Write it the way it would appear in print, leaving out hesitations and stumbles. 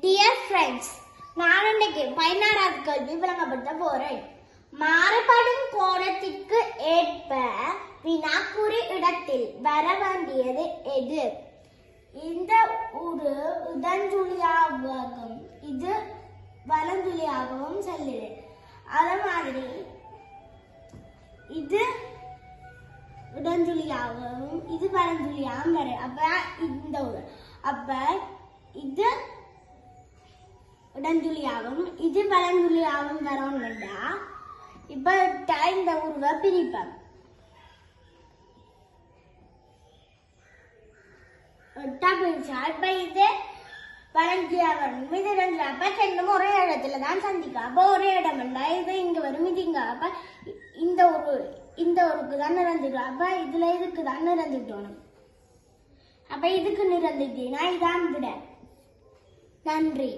Dear friends, நான் இன்னைக்கு 16வது கேள்வி விளங்கப்படுத்த போறேன். மாறுபடும் கோணத்திற்கு ஏற்ப வினாக்குறி இடத்தில் வர வேண்டியது எது? இந்த ஒரு இடஞ்சுழியாகவும் இது வலஞ்சுழியாகவும் செல்லுது. அதே மாதிரி இது இடஞ்சுழியாகவும் இது வலஞ்சுழியாகவும் வரும். அப்ப இது இடஞ்சுழியாகவும் இது வலஞ்சுழியாகவும் வரணும்னா இப்ப இந்த உருவை பிரிப்பேன். இப்ப இது வலஞ்சுழியா வரும், இது இடஞ்சுழியா. அப்ப ரெண்டும் ஒரே இடத்துல தான் சந்திக்கும். அப்ப ஒரே இடம் இது இங்க வரும், இது இங்க. அப்ப இந்த ஒருக்கு தான் நிறந்துடும். அப்ப இதுக்கு தான் நிறந்துட்டோம். அப்ப இதுக்கு நிறந்துட்டீங்கன்னா இதான் விட. நன்றி.